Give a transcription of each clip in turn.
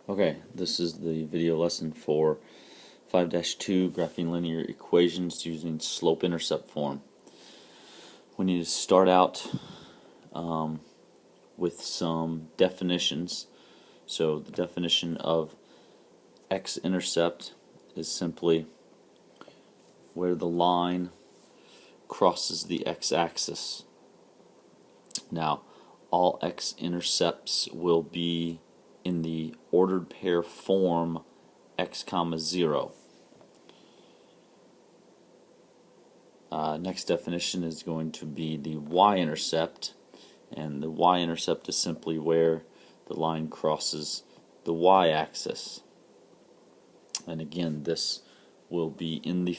Okay, this is the video lesson for 5-2 graphing linear equations using slope-intercept form. We need to start out with some definitions. So the definition of x-intercept is simply where the line crosses the x-axis. Now, all x-intercepts will be in the ordered pair form x comma 0. Next definition is going to be the y-intercept, and the y-intercept is simply where the line crosses the y-axis. And again, this will be in the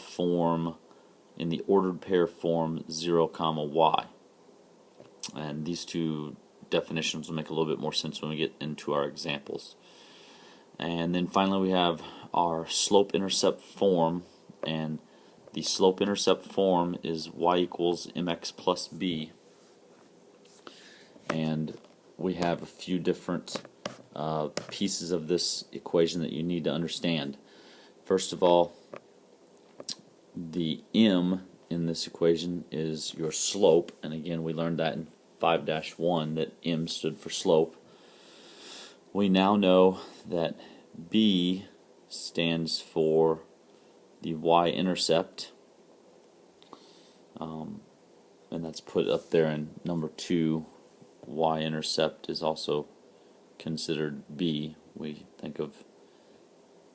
ordered pair form 0 comma y. And these two definitions will make a little bit more sense when we get into our examples. And then finally we have our slope-intercept form, and the slope-intercept form is y equals mx plus b. And we have a few different pieces of this equation that you need to understand. First of all, the m in this equation is your slope, and again we learned that in 5-1 that m stood for slope. We now know that b stands for the y-intercept, and that's put up there in number 2. Y-intercept is also considered b. We think of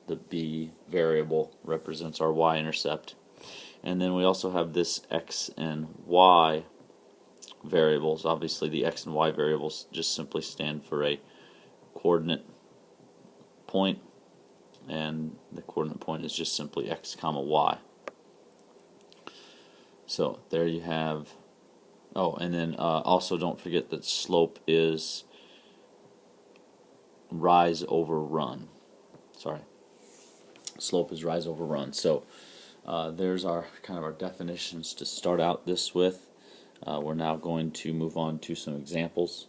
the b variable represents our y-intercept. And then we also have this x and y variables. Obviously the x and y variables just simply stand for a coordinate point, and the coordinate point is just simply x comma y. So there you have, and then also don't forget that slope is rise over run. Slope is rise over run. So there's our our definitions to start out this with. We're now going to move on to some examples.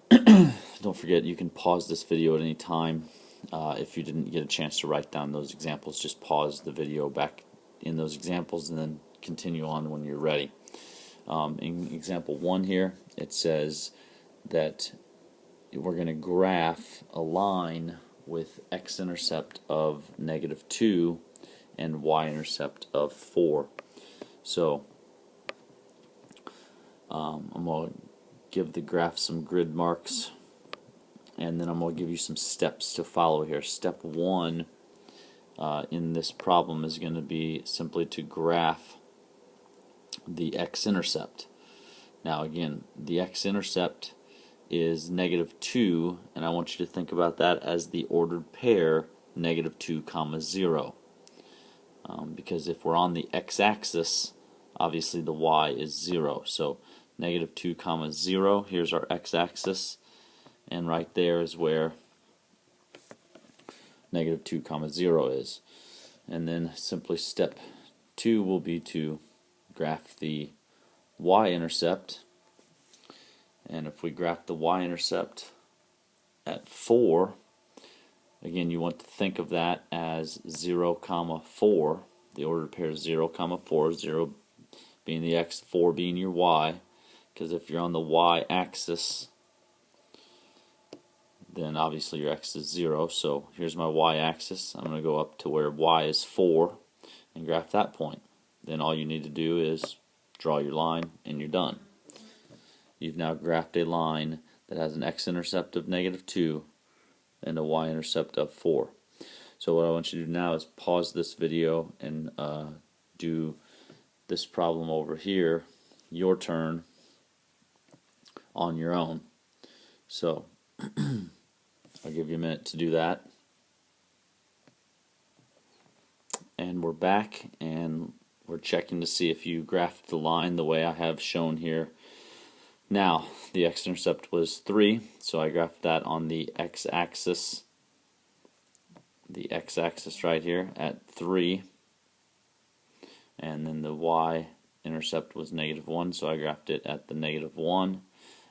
Don't forget, you can pause this video at any time. If you didn't get a chance to write down those examples, just pause the video back in those examples and then continue on when you're ready. In example 1 here, it says that we're going to graph a line with x-intercept of -2 and y-intercept of 4. So I'm going to give the graph some grid marks, and then I'm going to give you some steps to follow here. Step 1 in this problem is going to be simply to graph the x-intercept. Now again, the x-intercept is -2, and I want you to think about that as the ordered pair -2 comma 0. Because if we're on the x-axis, obviously the y is 0. So -2 comma 0, here's our x-axis, and right there is where -2 comma 0 is. And then simply step 2 will be to graph the y-intercept. And if we graph the y-intercept at 4, again you want to think of that as 0 comma 4. The ordered pair is 0 comma 4, 0 being the x, 4 being your y, because if you're on the y-axis, then obviously your x is 0. So here's my y-axis. I'm going to go up to where y is 4 and graph that point. Then all you need to do is draw your line and you're done. You've now graphed a line that has an x-intercept of -2 and a y-intercept of 4. So what I want you to do now is pause this video and do this problem over here, your turn, on your own. So I'll give you a minute to do that. And we're back, and we're checking to see if you graphed the line the way I have shown here. Now, the x-intercept was 3, so I graphed that on the x-axis. The x-axis right here at 3. And then the y-intercept was -1, so I graphed it at the -1.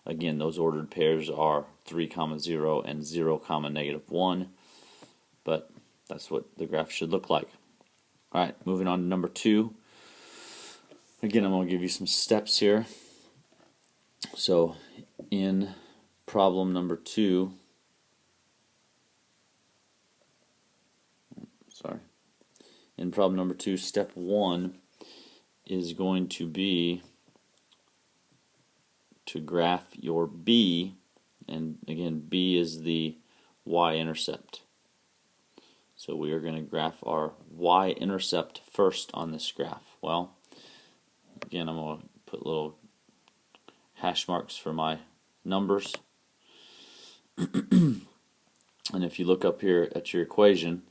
Again, those ordered pairs are 3, 0 and 0, -1, but that's what the graph should look like. Alright, moving on to number 2. Again, I'm going to give you some steps here. So in problem number 2, in problem number 2, step 1 is going to be to graph your B, and again, B is the y-intercept. So we are going to graph our y-intercept first on this graph. Well, again, I'm going to put little hash marks for my numbers. And if you look up here at your equation,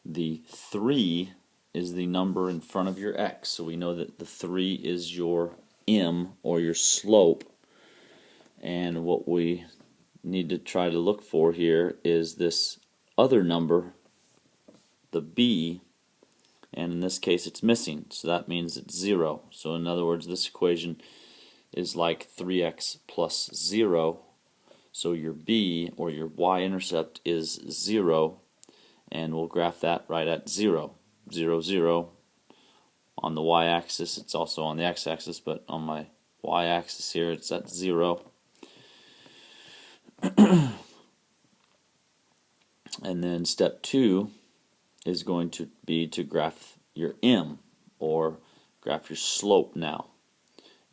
the 3 is the number in front of your x. So we know that the 3 is your m, or your slope. And what we need to try to look for here is this other number, the b, and in this case it's missing, so that means it's 0. So in other words, this equation is like 3x plus 0, so your b, or your y-intercept, is 0, and we'll graph that right at 0. 0, 0 on the y-axis. It's also on the x-axis, but on my y-axis here it's at 0. And then step 2 is going to be to graph your m, or graph your slope now.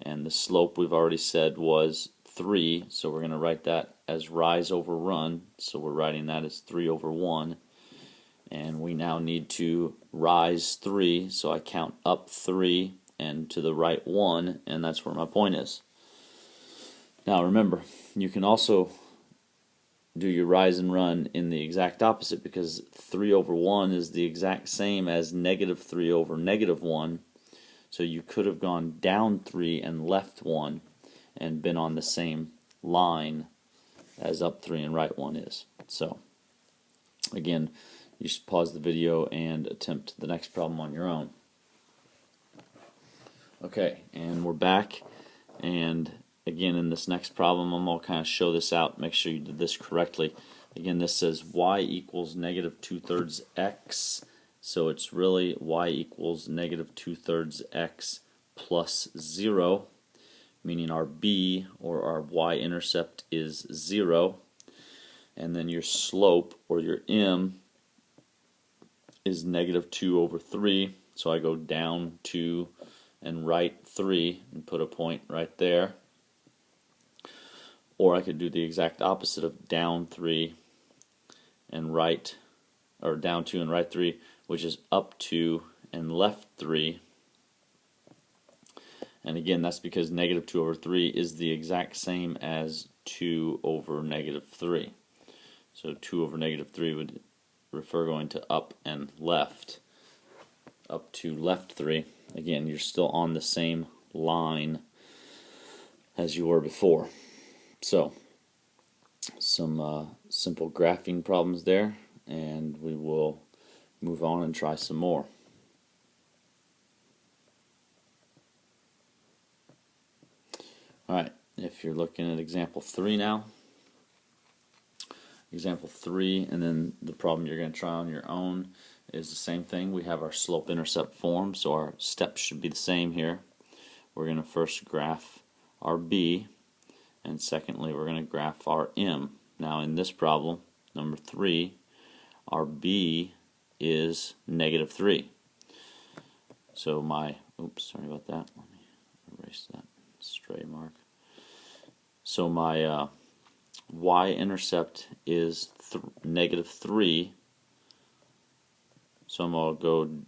And the slope we've already said was 3, so we're going to write that as rise over run, so we're writing that as 3 over 1. And we now need to rise 3, so I count up 3 and to the right 1, and that's where my point is. Now remember, you can also do your rise and run in the exact opposite, because 3 over 1 is the exact same as -3 over -1. So you could have gone down 3 and left 1 and been on the same line as up 3 and right 1 is. So again, you should pause the video and attempt the next problem on your own. Okay, and we're back, and again, in this next problem, I'm going to kind of show this out, make sure you did this correctly. Again, this says y equals -2/3 x, so it's really y equals -2/3 x plus 0, meaning our b, or our y-intercept, is 0, and then your slope, or your m, is -2 over 3, so I go down 2 and right 3 and put a point right there. Or I could do the exact opposite of down 3 and right, or down 2 and right 3, which is up 2 and left 3. And again, that's because -2 over 3 is the exact same as 2 over -3. So 2 over -3 would refer going to up and left. Up to left 3. Again, you're still on the same line as you were before. So, some simple graphing problems there, and we will move on and try some more. Alright, if you're looking at example 3 now, example 3, and then the problem you're going to try on your own is the same thing. We have our slope-intercept form, so our steps should be the same here. We're going to first graph our b, and secondly we're going to graph our m. Now in this problem, number 3, our b is -3. So my, oops, sorry about that, let me erase that stray mark. So my y-intercept is -3, so I'm going to go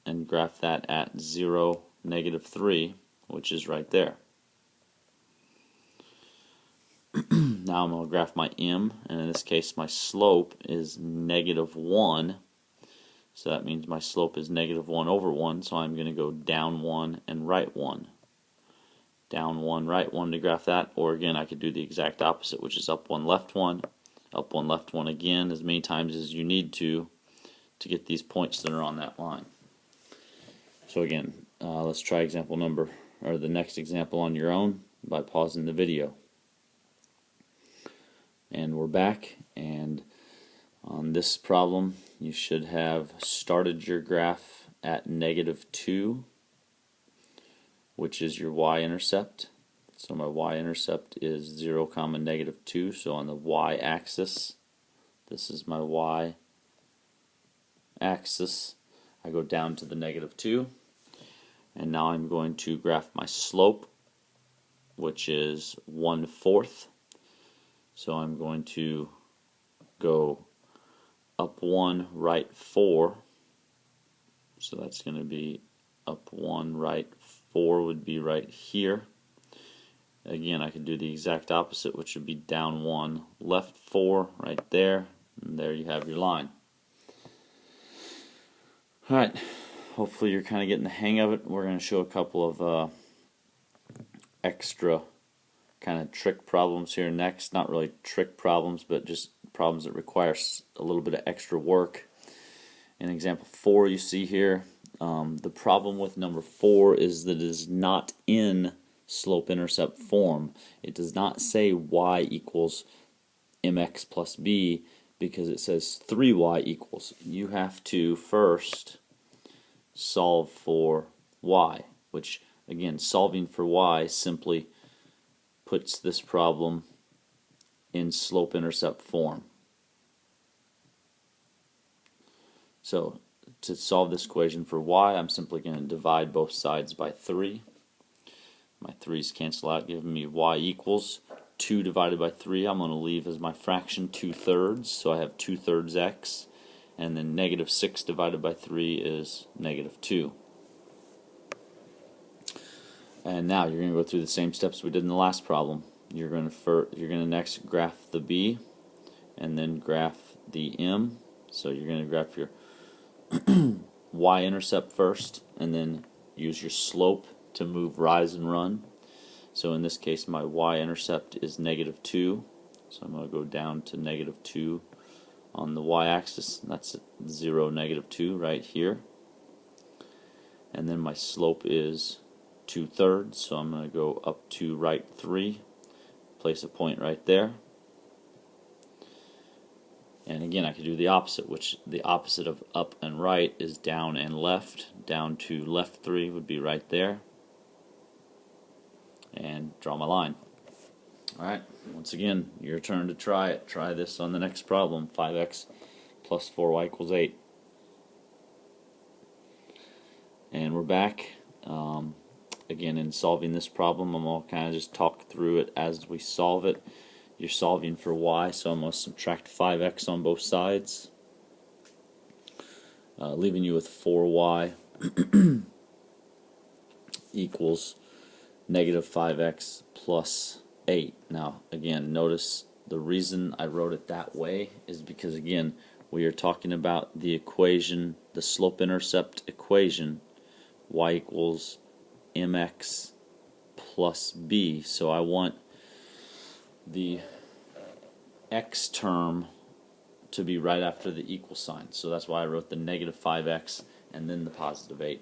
and graph that at 0, -3, which is right there. Now I'm going to graph my m, and in this case my slope is -1, so that means my slope is -1 over 1, so I'm going to go down 1 and right 1. Down 1, right 1 to graph that, or again I could do the exact opposite, which is up 1, left 1, up 1, left 1 again, as many times as you need to get these points that are on that line. So again, let's try example number, or the next example on your own. by pausing the video. And we're back, and on this problem you should have started your graph at -2, which is your y-intercept. So my y-intercept is 0, -2. So on the y-axis, this is my y-axis, I go down to the -2. And now I'm going to graph my slope, which is 1/4. So I'm going to go up 1, right 4. So that's going to be up 1, right 4 would be right here. Again, I could do the exact opposite, which would be down 1, left 4, right there, and there you have your line. Alright, hopefully you're kind of getting the hang of it. We're going to show a couple of extra kind of trick problems here next. Not really trick problems, but just problems that require a little bit of extra work. In example 4 you see here, the problem with number 4 is that it is not in slope-intercept form. It does not say y equals mx plus b because it says 3y equals. You have to first solve for y, which again, solving for y simply puts this problem in slope-intercept form. So to solve this equation for y, I'm simply going to divide both sides by 3. My 3's cancel out, giving me y equals 2 divided by 3. I'm going to leave as my fraction 2/3, so I have 2/3 x, and then -6 divided by 3 is -2. And now you're going to go through the same steps we did in the last problem. You're going to next graph the b, and then graph the m. So you're going to graph your y-intercept first, and then use your slope to move rise and run. So in this case my y-intercept is -2, so I'm going to go down to -2 on the y-axis. That's 0, -2 right here. And then my slope is 2/3, so I'm going to go up to right 3, place a point right there. And again, I could do the opposite, which the opposite of up and right is down and left. Down to left 3 would be right there. And draw my line. Alright, once again, your turn to try it. Try this on the next problem, 5x plus 4y equals 8. And we're back. Again, in solving this problem, I'm going to kind of just talk through it as we solve it. You're solving for y, so I'm going to subtract 5x on both sides, leaving you with 4y equals -5x plus 8. Now, again, notice the reason I wrote it that way is because, again, we are talking about the equation, the slope-intercept equation, y equals mx plus b. So I want the x term to be right after the equal sign. So that's why I wrote the -5x and then the positive 8.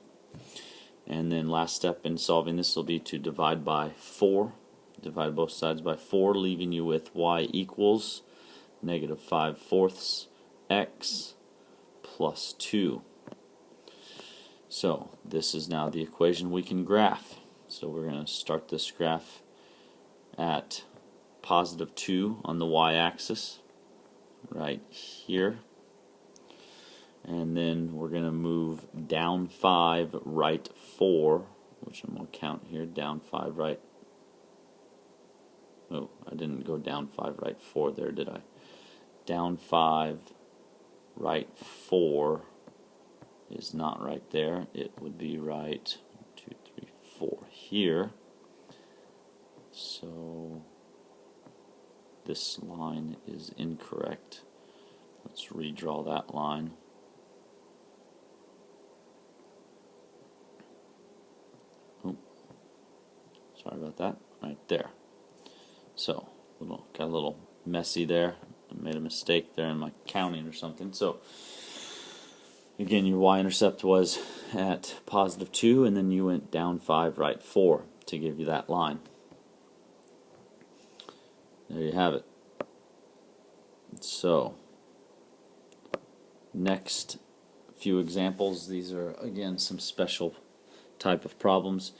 And then last step in solving this will be to divide by 4. Divide both sides by 4, leaving you with y equals -5/4 x plus 2. So this is now the equation we can graph. So we're going to start this graph at +2 on the y-axis, right here. And then we're going to move down 5, right 4, which I'm going to count here, down 5, right. Oh, I didn't go down 5, right 4 there, did I? Down 5, right 4 is not right there. It would be right 1, 2, 3, 4 here. So this line is incorrect. Let's redraw that line. Oh, sorry about that. Right there. So got a little messy there. I made a mistake there in my counting or something. So again, your y-intercept was at +2, and then you went down 5, right 4 to give you that line. there you have it. So, next few examples. These are, again, some special type of problems.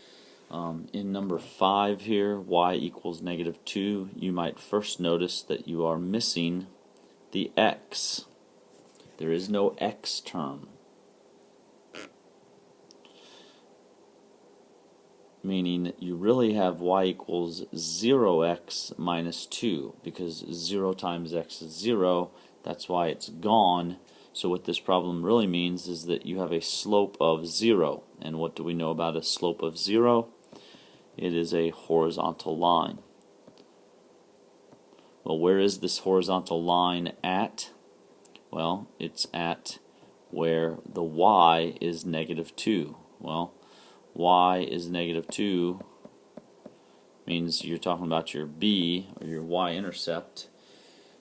In number 5 here, y equals -2, you might first notice that you are missing the x. There is no x term, meaning you really have y equals 0x minus 2, because 0 times x is 0. That's why it's gone. So what this problem really means is that you have a slope of 0. And what do we know about a slope of 0? It is a horizontal line. Well, where is this horizontal line at? Well, it's at where the y is -2. Well, y is -2 means you're talking about your b, or your y-intercept,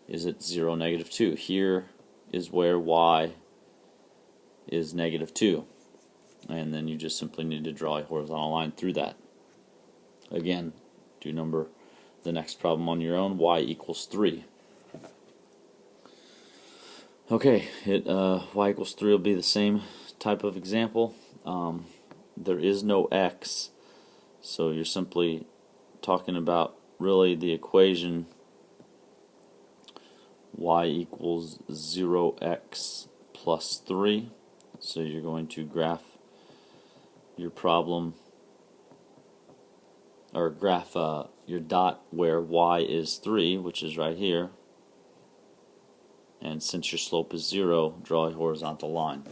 is at 0, -2. Here is where y is -2. And then you just simply need to draw a horizontal line through that. Again, do the next problem on your own. Y equals 3. Okay, y equals 3 will be the same type of example. There is no x, so you're simply talking about really the equation y equals 0x plus 3. So you're going to graph your problem, or graph your dot where y is 3, which is right here, and since your slope is 0, draw a horizontal line.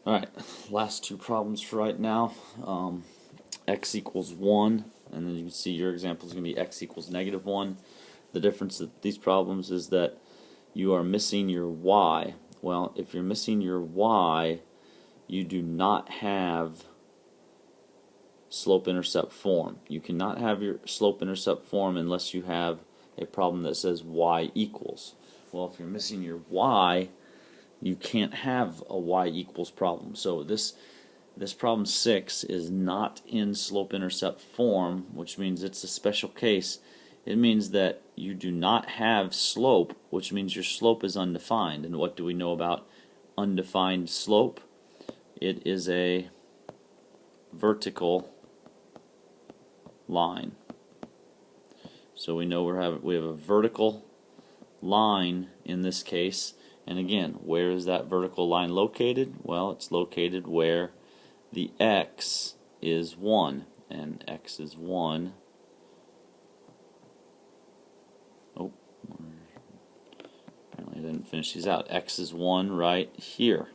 Alright, last two problems for right now. X equals 1, and then you can see your example is going to be x equals -1. The difference with these problems is that you are missing your y. Well, if you're missing your y, you do not have slope-intercept form. You cannot have your slope-intercept form unless you have a problem that says y equals. Well, if you're missing your y, you can't have a y equals problem. So this problem 6 is not in slope-intercept form, which means it's a special case. It means that you do not have slope, which means your slope is undefined. And what do we know about undefined slope? It is a vertical line. So we know we have a vertical line in this case. And again, where is that vertical line located? Well, it's located where the x is 1. And x is 1. Oh, apparently I didn't finish these out. X is 1 right here.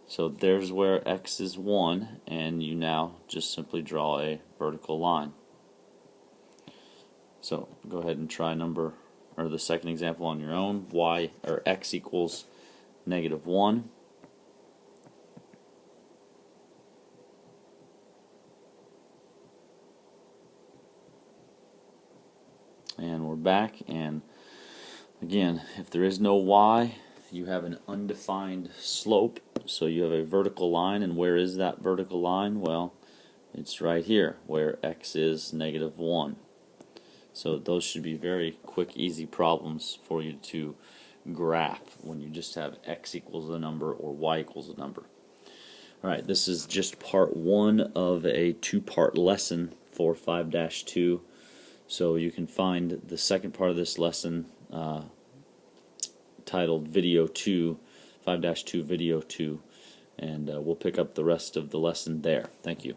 So there's where x is 1, and you now just simply draw a vertical line. So go ahead and try the second example on your own. X equals -1. And we're back, and again, if there is no y, you have an undefined slope, so you have a vertical line. And where is that vertical line? Well, it's right here where x is -1. So those should be very quick, easy problems for you to graph when you just have x equals a number or y equals a number. Alright, this is just part 1 of a 2-part lesson for 5-2. So you can find the second part of this lesson titled Video 2, 5-2 Video 2, and we'll pick up the rest of the lesson there. Thank you.